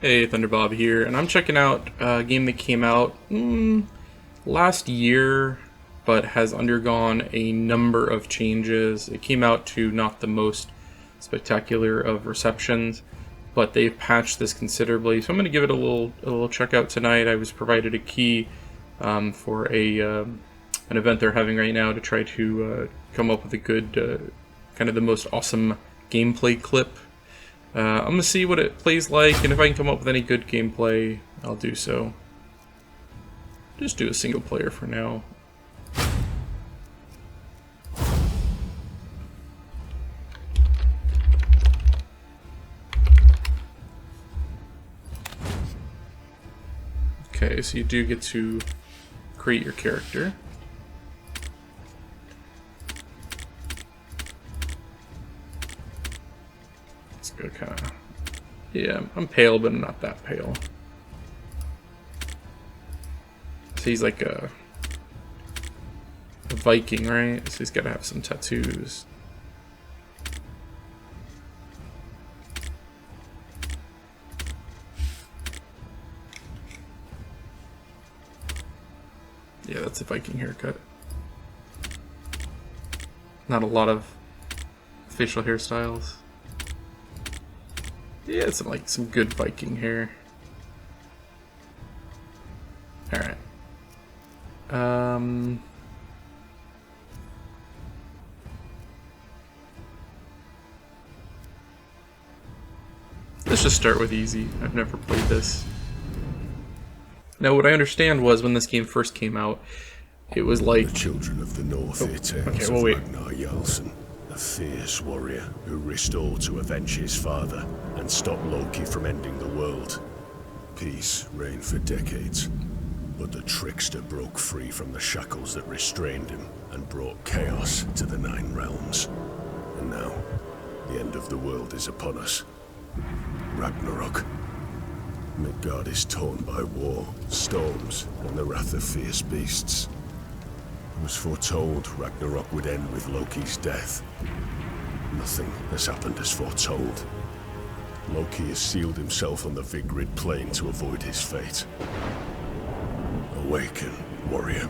Hey, Thunderbob here, and I'm checking out a game that came out last year, but has undergone a number of changes. It came out to not the most spectacular of receptions, but they've patched this considerably. So I'm going to give it a little check out tonight. I was provided a key for an event they're having right now to try to come up with a good, kind of the most awesome gameplay clip. I'm going to see what it plays like, and if I can come up with any good gameplay, I'll do so. Just do a single player for now. Okay, so you do get to create your character. Kind of, yeah, I'm pale, but I'm not that pale. So he's like a Viking, right? So he's got to have some tattoos. Yeah, that's a Viking haircut. Not a lot of facial hairstyles. Yeah, it's some good Viking hair. Alright. Let's just start with easy. I've never played this. Now, what I understand was when this game first came out, it was like... The children of the North hear tales of Ragnarok, a fierce warrior who risked all to avenge his father and stop Loki from ending the world. Peace reigned for decades, but the trickster broke free from the shackles that restrained him and brought chaos to the Nine Realms. And now, the end of the world is upon us. Ragnarok. Midgard is torn by war, storms, and the wrath of fierce beasts. It was foretold Ragnarok would end with Loki's death. Nothing has happened as foretold. Loki has sealed himself on the Vigrid plane to avoid his fate. Awaken, warrior.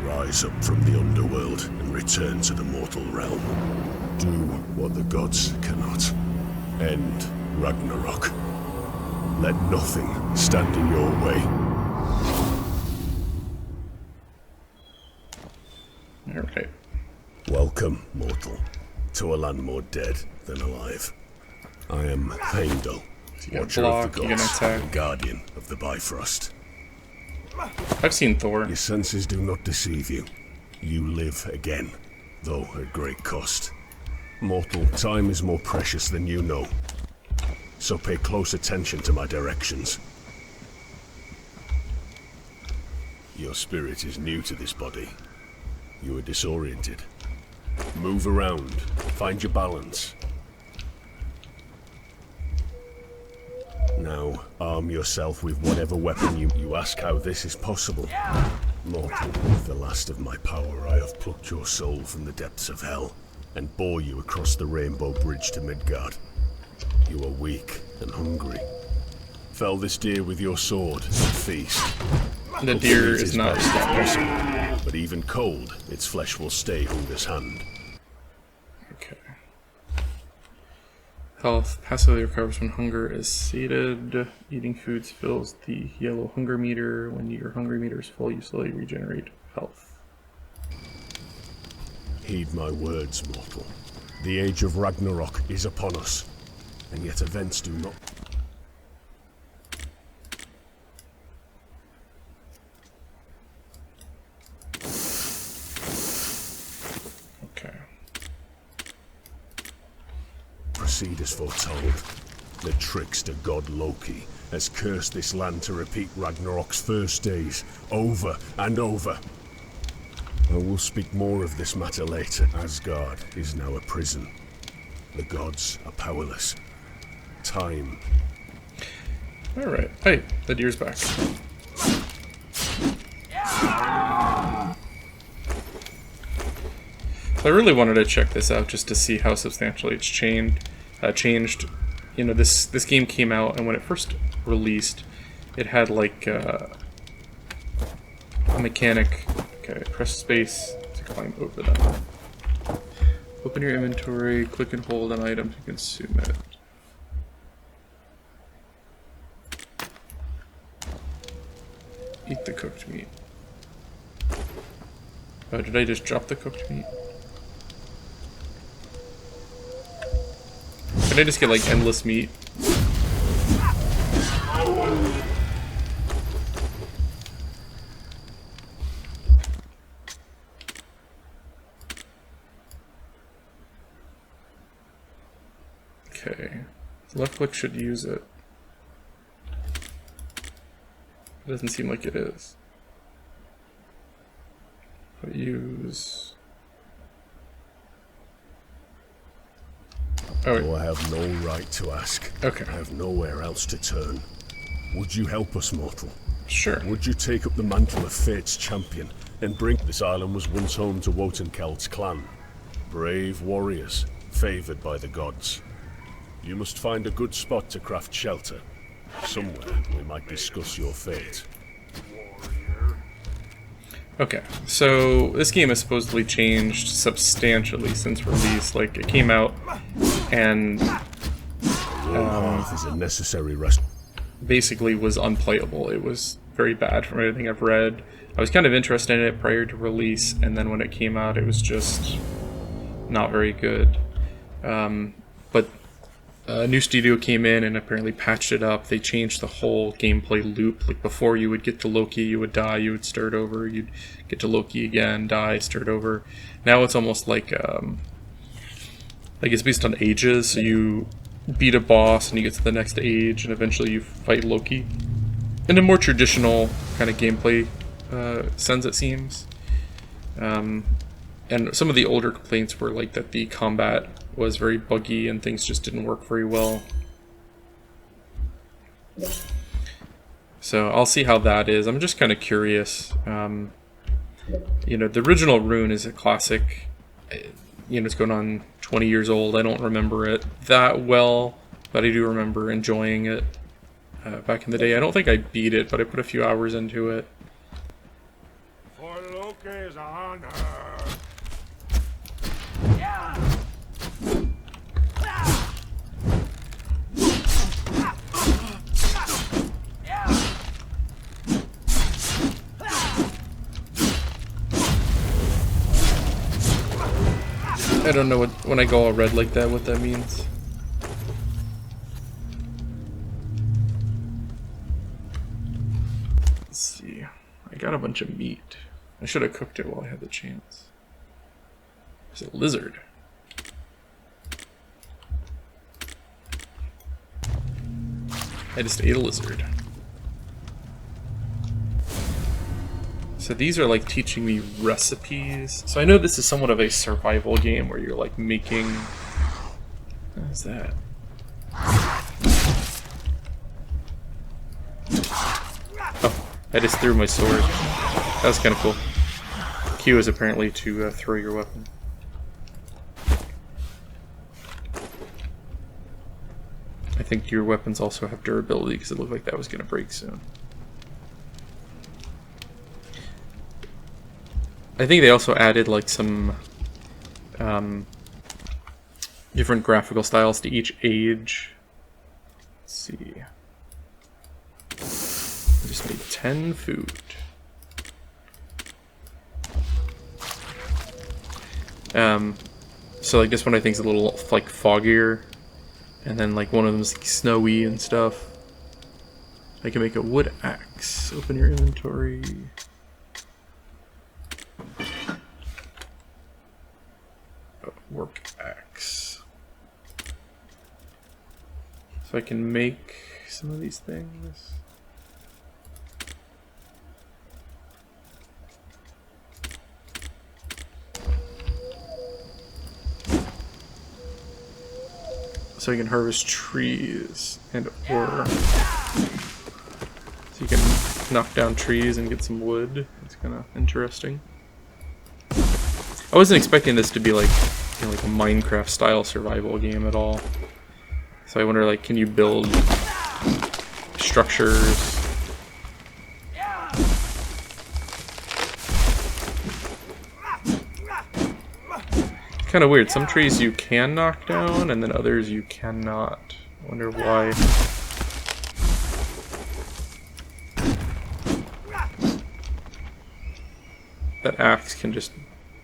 Rise up from the underworld and return to the mortal realm. Do what the gods cannot. End Ragnarok. Let nothing stand in your way. Alright. Welcome, mortal, to a land more dead than alive. I am Heimdall, Watcher of the Gods and Guardian of the Bifrost. I've seen Thor. Your senses do not deceive you. You live again, though at great cost. Mortal, time is more precious than you know. So pay close attention to my directions. Your spirit is new to this body. You are disoriented. Move around. Find your balance. Now, arm yourself with whatever weapon you ask how this is possible. Mortal, with the last of my power, I have plucked your soul from the depths of hell and bore you across the rainbow bridge to Midgard. You are weak and hungry. Fell this deer with your sword and feast. The deer is not possible, but even cold, its flesh will stay hunger's hand. Okay. Health passively recovers when hunger is sated. Eating foods fills the yellow hunger meter. When your hunger meter is full, you slowly regenerate health. Heed my words, mortal. The age of Ragnarok is upon us, and yet events do not... Proceed as foretold. The trickster god Loki has cursed this land to repeat Ragnarok's first days, over and over. I will speak more of this matter later. Asgard is now a prison. The gods are powerless. Time. Alright. Hey, the deer's back. I really wanted to check this out just to see how substantially it's changed. you know, this game came out, and when it first released, it had like a mechanic. Okay, press space to climb over them. Open your inventory, click and hold an item to consume it. Eat the cooked meat. Oh, did I just drop the cooked meat? Can I just get like endless meat? Okay. Left click should use it. It doesn't seem like it is. But use... Oh, I have no right to ask. Okay. I have nowhere else to turn. Would you help us, mortal? Sure. Would you take up the mantle of Fate's champion and bring... This island was once home to Wotankeld's clan. Brave warriors, favored by the gods. You must find a good spot to craft shelter. Somewhere we might discuss your fate. Okay, so this game has supposedly changed substantially since release. Like, it came out and is a necessary rest. Basically was unplayable. It was very bad from everything I've read. I was kind of interested in it prior to release, and then when it came out, it was just not very good. But a new studio came in and apparently patched it up. They changed the whole gameplay loop. Like, before you would get to Loki, you would die, you would start over, you'd get to Loki again, die, start over. Now it's almost like it's based on ages, so you beat a boss and you get to the next age and eventually you fight Loki. In a more traditional kind of gameplay sense, it seems. And some of the older complaints were like that the combat was very buggy and things just didn't work very well. So I'll see how that is. I'm just kind of curious. You know, the original Rune is a classic. You know, it's going on 20 years old. I don't remember it that well, but I do remember enjoying it back in the day. I don't think I beat it, but I put a few hours into it. For Loki's honor. I don't know when I go all red like that, what that means. Let's see. I got a bunch of meat. I should have cooked it while I had the chance. There's a lizard. I just ate a lizard. So these are like teaching me recipes. So I know this is somewhat of a survival game where you're like making... What is that? Oh, I just threw my sword. That was kind of cool. Q is apparently to throw your weapon. I think your weapons also have durability because it looked like that was going to break soon. I think they also added like some different graphical styles to each age. Let's see. I just made 10 food. So like this one I think is a little like foggier, and then like one of them is like snowy and stuff. I can make a wood axe. Open your inventory. Work axe. So I can make some of these things. So you can harvest trees and ore. So you can knock down trees and get some wood. It's kind of interesting. I wasn't expecting this to be like, you know, like a Minecraft style survival game at all. So I wonder, like, can you build structures? Kind of weird. Some trees you can knock down, and then others you cannot. I wonder why. That axe can just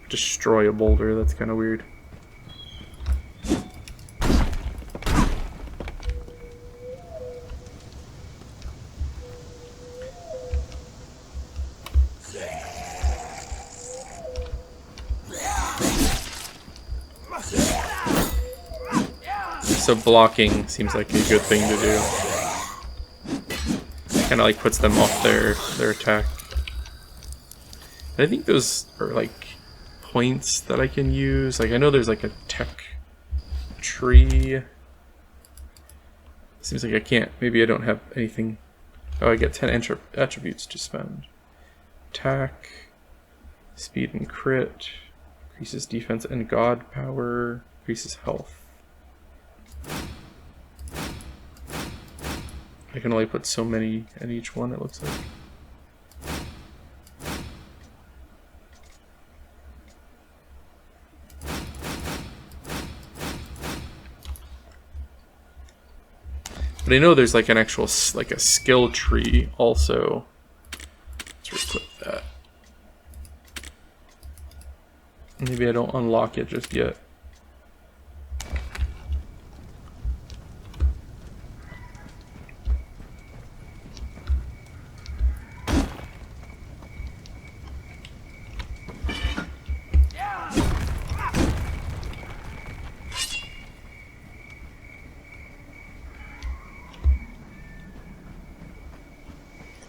destroy a boulder. That's kind of weird. So blocking seems like a good thing to do. Kind of like puts them off their attack. I think those are like points that I can use. Like I know there's like a tech tree. Seems like I can't. Maybe I don't have anything. Oh, I get 10 attributes to spend. Attack, speed and crit, increases defense and god power, increases health. I can only put so many in each one, it looks like. But I know there's like an actual, like a skill tree also. Let's equip that. Maybe I don't unlock it just yet.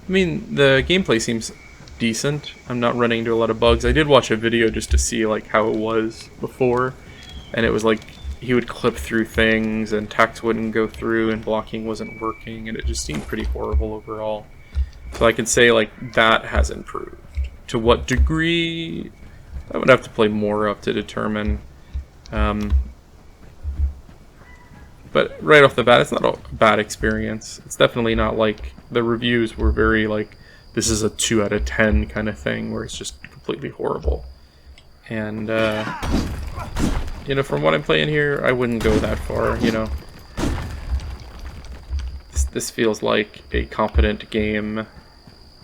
I mean, the gameplay seems decent. I'm not running into a lot of bugs. I did watch a video just to see like how it was before, and it was like he would clip through things and attacks wouldn't go through and blocking wasn't working, and it just seemed pretty horrible overall. So I can say like that has improved. To what degree? I would have to play more up to determine. But right off the bat, it's not a bad experience. It's definitely not like the reviews were very like, this is a 2 out of 10 kind of thing where it's just completely horrible. And, you know, from what I'm playing here, I wouldn't go that far, you know. This feels like a competent game.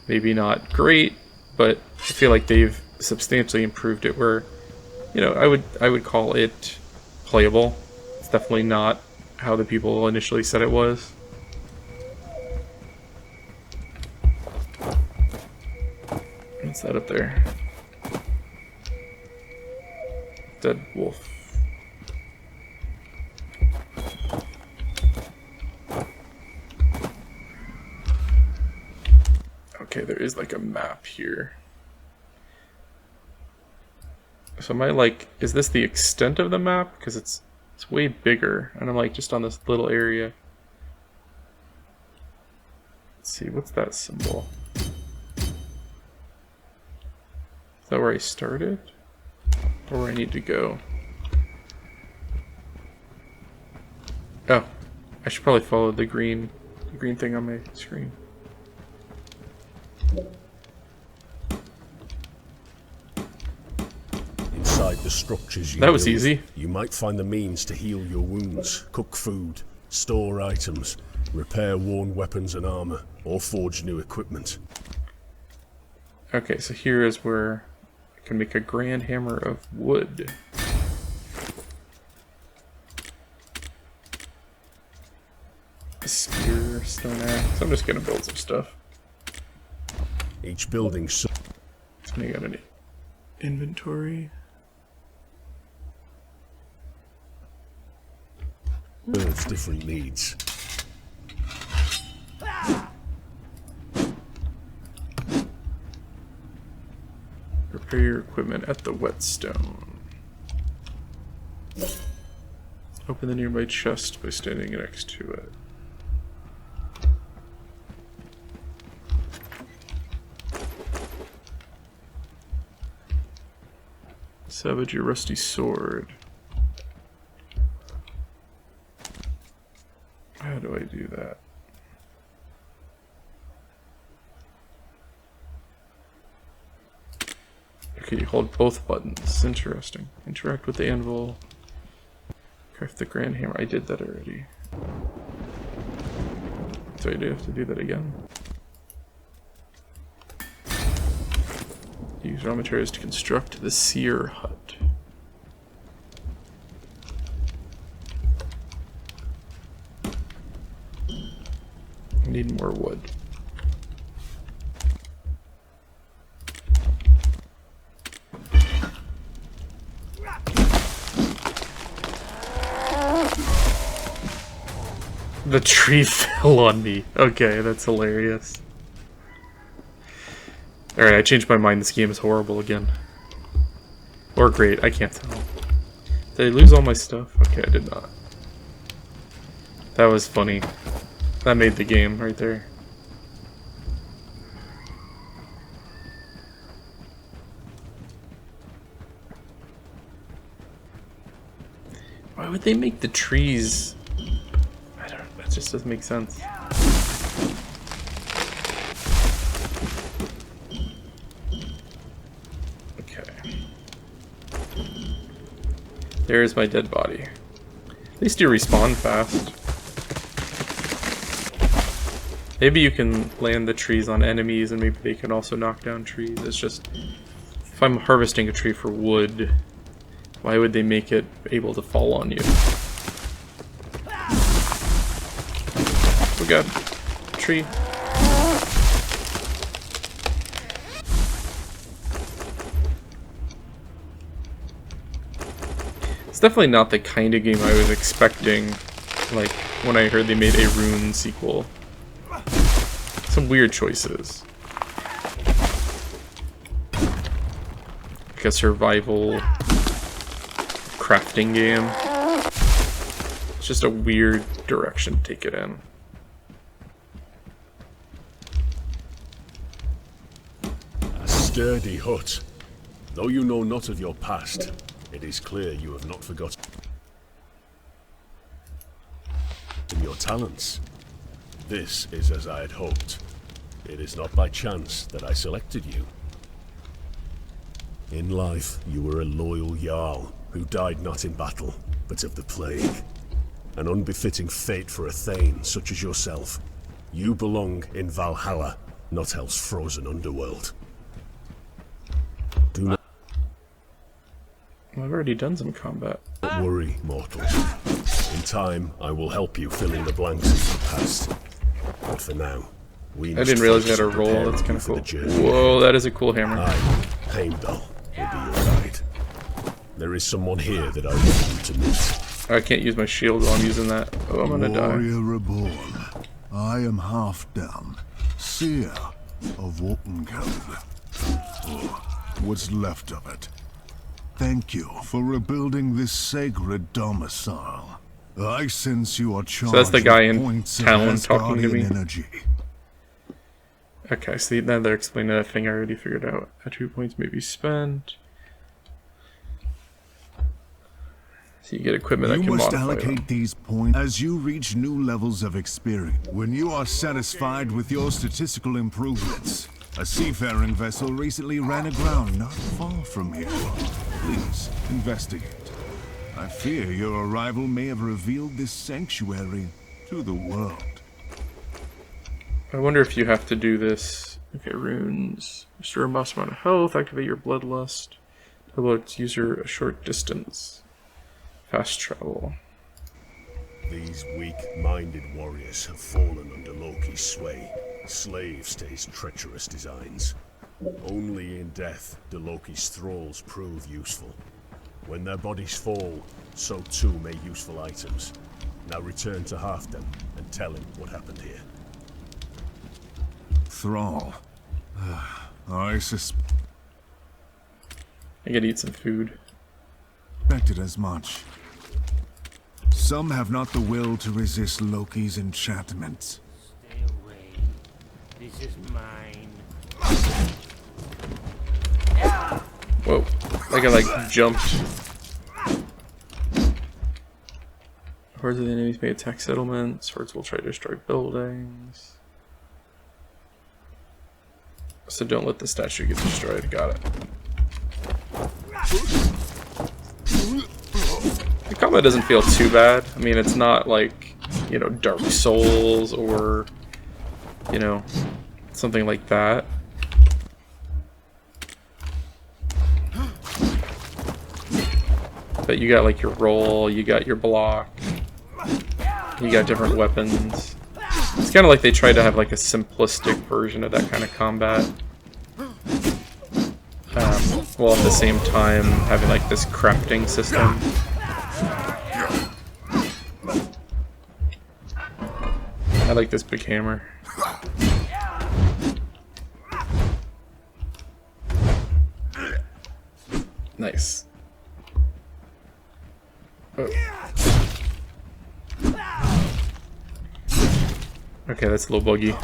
Maybe not great, but I feel like they've substantially improved it where, you know, I would call it playable. It's definitely not how the people initially said it was. What's that up there? Dead wolf. Okay, there is like a map here. So am I like, is this the extent of the map? Because it's way bigger, and I'm like just on this little area. Let's see, what's that symbol? Is that where I started? Or where I need to go? Oh, I should probably follow the green thing on my screen. Inside the structures you that was build, easy. You might find the means to heal your wounds, cook food, store items, repair worn weapons and armor, or forge new equipment. Okay, so here is where I can make a grand hammer of wood. A spear, stone axe. I'm just gonna build some stuff. Each building So I got an inventory. serves different needs. Repair your equipment at the whetstone. Open the nearby chest by standing next to it. Salvage your rusty sword. Okay, hold both buttons. Interesting. Interact with the anvil. Craft the grand hammer. I did that already. So I do have to do that again. Use raw materials to construct the seer hut. I need more wood. The tree fell on me. Okay, that's hilarious. Alright, I changed my mind. This game is horrible again. Or great, I can't tell. Did I lose all my stuff? Okay, I did not. That was funny. That made the game right there. Why would they make the trees... I don't know, that just doesn't make sense. There's my dead body. At least you respawn fast. Maybe you can land the trees on enemies and maybe they can also knock down trees. It's just, if I'm harvesting a tree for wood, why would they make it able to fall on you? Oh god. Tree. It's definitely not the kind of game I was expecting, like, when I heard they made a Rune sequel. Some weird choices. Like a survival crafting game. It's just a weird direction to take it in. A sturdy hut. Though you know not of your past, it is clear you have not forgotten your talents. This is as I had hoped. It is not by chance that I selected you. In life, you were a loyal Jarl who died not in battle, but of the plague. An unbefitting fate for a Thane such as yourself. You belong in Valhalla, not Hell's frozen underworld. Do not I've already done some combat. worry, mortals. In time, I will help you fill in the blanks of the past. But for now, we I didn't realize you had a roll. That's kind of cool. Whoa, that is a cool hammer. Heimdall, will be your guide. There is someone here that I want you to meet. I can't use my shield while I'm using that. Oh, I'm gonna die. Warrior reborn. I am Halfdan, seer of Wokencode. Or what's left of it. Thank you for rebuilding this sacred domicile. I sense you are charged. So that's the guy in points town of talking to me. energy. Okay, see, now they're explaining that thing I already figured out. Attribute points may be spent. So you get equipment that can modify them. You must allocate these points as you reach new levels of experience. When you are satisfied with your statistical improvements, a seafaring vessel recently ran aground not far from here. Please, investigate. I fear your arrival may have revealed this sanctuary to the world. I wonder if you have to do this. Okay, runes. Restore a modest amount of health, activate your bloodlust. Alerts user a short distance. Fast travel. These weak-minded warriors have fallen under Loki's sway, slaves to his treacherous designs. Only in death do Loki's thralls prove useful. When their bodies fall, so too may useful items. Now return to Halfdan and tell him what happened here. Thrall. I suspected I gotta eat some food. as much. Some have not the will to resist Loki's enchantments. Stay away. This is mine. Whoa. Like I like jumped. Hordes of the enemies may attack settlements. Hordes will try to destroy buildings. So don't let the statue get destroyed. Got it. The combat doesn't feel too bad. I mean, it's not like, you know, Dark Souls or, you know, something like that. But you got like your roll, you got your block, you got different weapons. It's kind of like they tried to have like a simplistic version of that kind of combat. While at the same time having like this crafting system. I like this big hammer. Nice. Oh. Okay, that's a little buggy.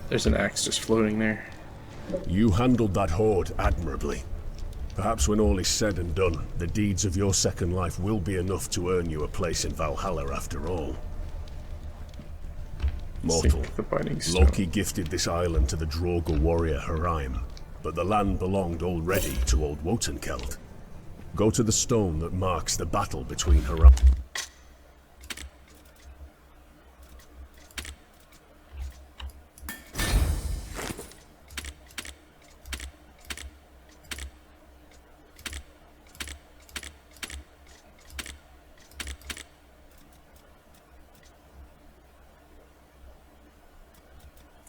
There's an axe just floating there. You handled that horde admirably. Perhaps when all is said and done, the deeds of your second life will be enough to earn you a place in Valhalla after all. Mortal, Loki gifted this island to the Drogo warrior Hreim, but the land belonged already to old Wotankeld. Go to the stone that marks the battle between Hreim.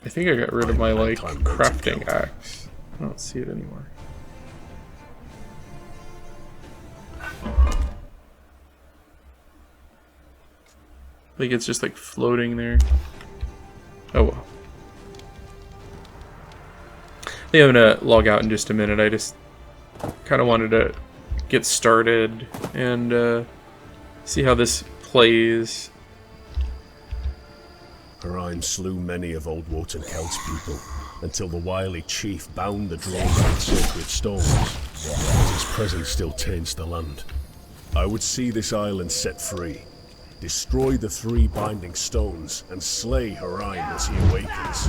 I think I got rid of my, like, crafting axe. I don't see it anymore. Like, it's just, like, floating there. Oh, well. I think I'm gonna log out in just a minute. I just kind of wanted to get started and see how this plays. Hreim slew many of old Wotankeld's people, until the wily chief bound the drones with sacred stones, but his presence still taints the land. I would see this island set free, destroy the 3 binding stones, and slay Hreim as he awakens.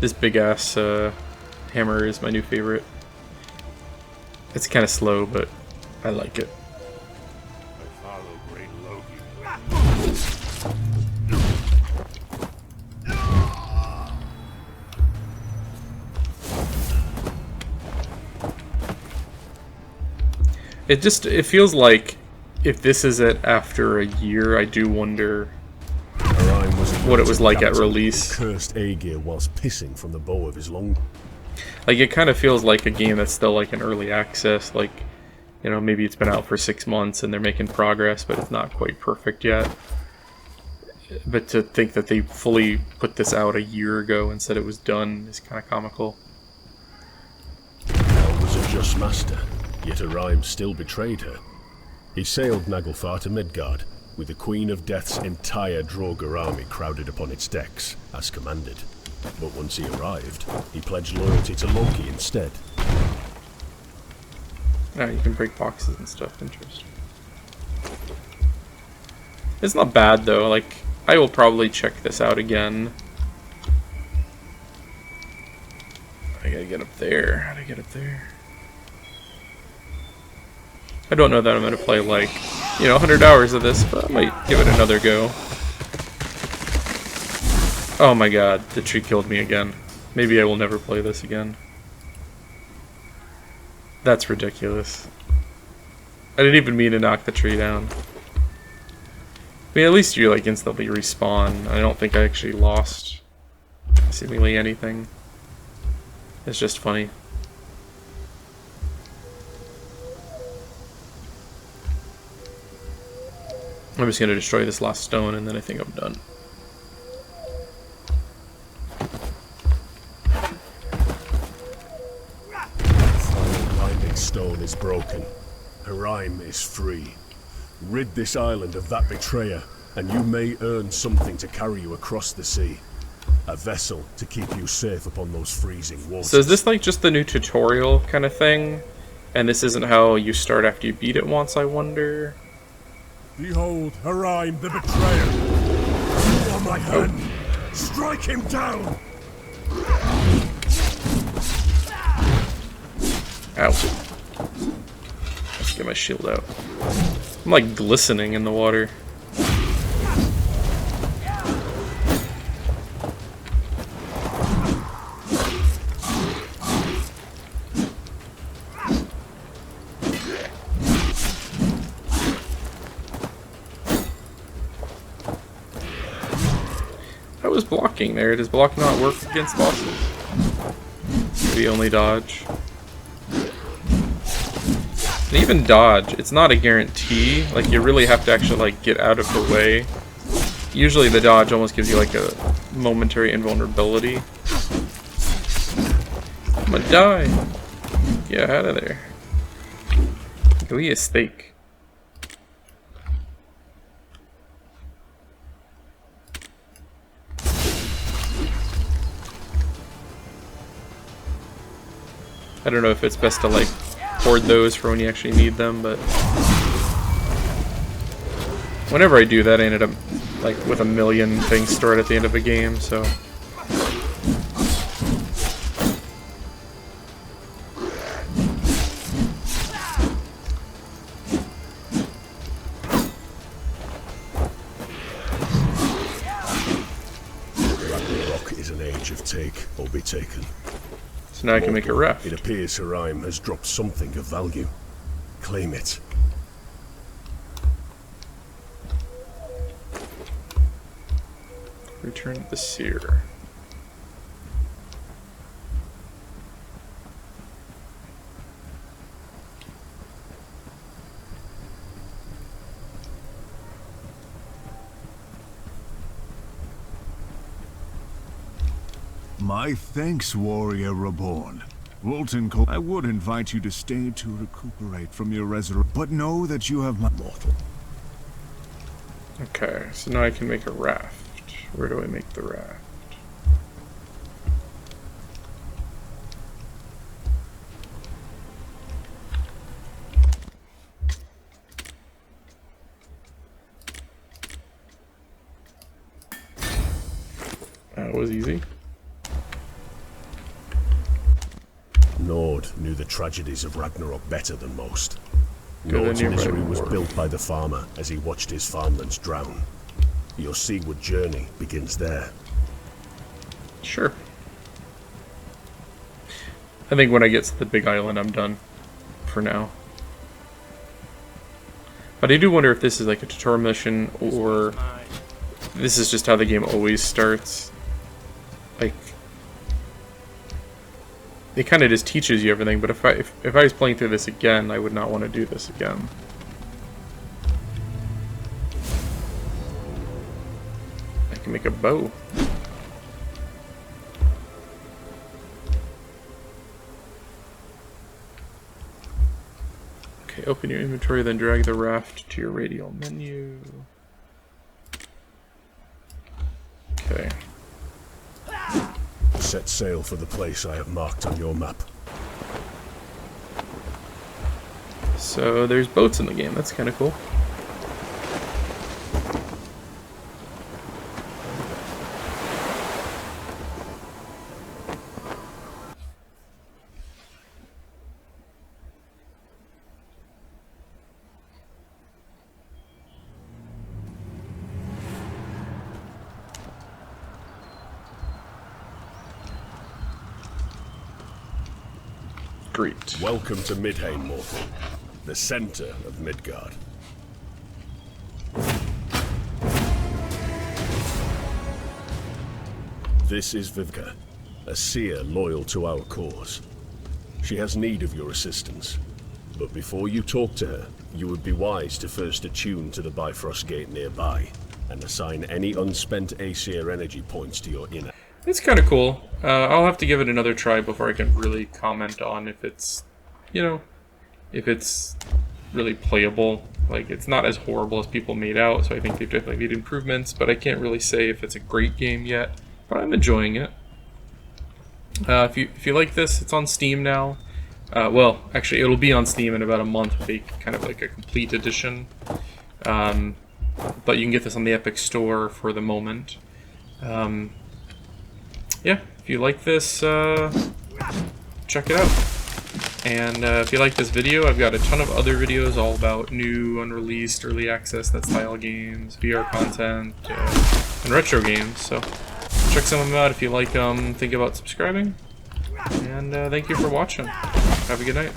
This big ass hammer is my new favorite. It's kind of slow, but I like it. I follow great Loki. It feels like if this is it after a year, I do wonder what it was like at release. Cursed Aegir whilst pissing from the bow of his long. Like, it kind of feels like a game that's still like an early access. Like, you know, maybe it's been out for 6 months and they're making progress, but it's not quite perfect yet. But to think that they fully put this out a year ago and said it was done is kind of comical. Hel was a just master, yet Hreim still betrayed her. He sailed Naglfar to Midgard, with the Queen of Death's entire Drogo army crowded upon its decks, as commanded. But once he arrived, he pledged loyalty to Loki instead. Ah, you can break boxes and stuff. Interesting. It's not bad though. Like, I will probably check this out again. I gotta get up there. How do I get up there? I don't know that I'm gonna play, like, you know, 100 hours of this, but I might give it another go. Oh my god, the tree killed me again. Maybe I will never play this again. That's ridiculous. I didn't even mean to knock the tree down. I mean, at least you, like, instantly respawn. I don't think I actually lost seemingly anything. It's just funny. I'm just gonna destroy this last stone and then I think I'm done. The binding stone is broken. Haraim is free. Rid this island of that betrayer, and you may earn something to carry you across the sea. A vessel to keep you safe upon those freezing waters. So is this like just the new tutorial kind of thing? And this isn't how you start after you beat it once, I wonder? Behold, Haraim the betrayer! You are my hand! Strike him down! Ow. Let's get my shield out. I'm like glistening in the water. I was blocking there. Does block not work against bosses? Maybe only dodge. And even dodge, it's not a guarantee. Like, you really have to actually like get out of the way. Usually the dodge almost gives you like a momentary invulnerability. I'm gonna die. Get out of there. Go eat a steak. I don't know if it's best to like hoard those for when you actually need them, but whenever I do that, I ended up like with a million things stored at the end of a game, so. Ragnarok is an age of take or be taken. So now I can make a raft. It appears Haraim has dropped something of value. Claim it. Return to the seer. My thanks, warrior reborn. Wilton, I would invite you to stay to recuperate from your resurrection, but know that you have my mortal. Okay, so now I can make a raft. Where do I make the raft? That was easy. Nord knew the tragedies of Ragnarok better than most. Go to the Nord's nearby misery was wharf. built by the farmer as he watched his farmlands drown. Your seaward journey begins there. Sure. I think when I get to the big island, I'm done for now. But I do wonder if this is like a tutorial mission or this is just how the game always starts. Like, it kind of just teaches you everything, but if I was playing through this again, I would not want to do this again. I can make a bow. Okay, open your inventory, then drag the raft to your radial menu. Okay. Set sail for the place I have marked on your map. So there's boats in the game, that's kind of cool. Great. Welcome to Midheim, mortal. The center of Midgard. This is Vivka, a seer loyal to our cause. She has need of your assistance. But before you talk to her, you would be wise to first attune to the Bifrost Gate nearby, and assign any unspent Aesir energy points to your inner. It's kind of cool. I'll have to give it another try before I can really comment on if it's, you know, if it's really playable. Like, it's not as horrible as people made out, so I think they've definitely made improvements, but I can't really say if it's a great game yet, but I'm enjoying it. If you like this, it's on Steam now. Well, actually, it'll be on Steam in about a month with a kind of like a complete edition. But you can get this on the Epic Store for the moment. Yeah, if you like this, check it out. And if you like this video, I've got a ton of other videos all about new, unreleased, early access, that style games, VR content, and retro games. So check some of them out if you like them. Think about subscribing. And thank you for watching. Have a good night.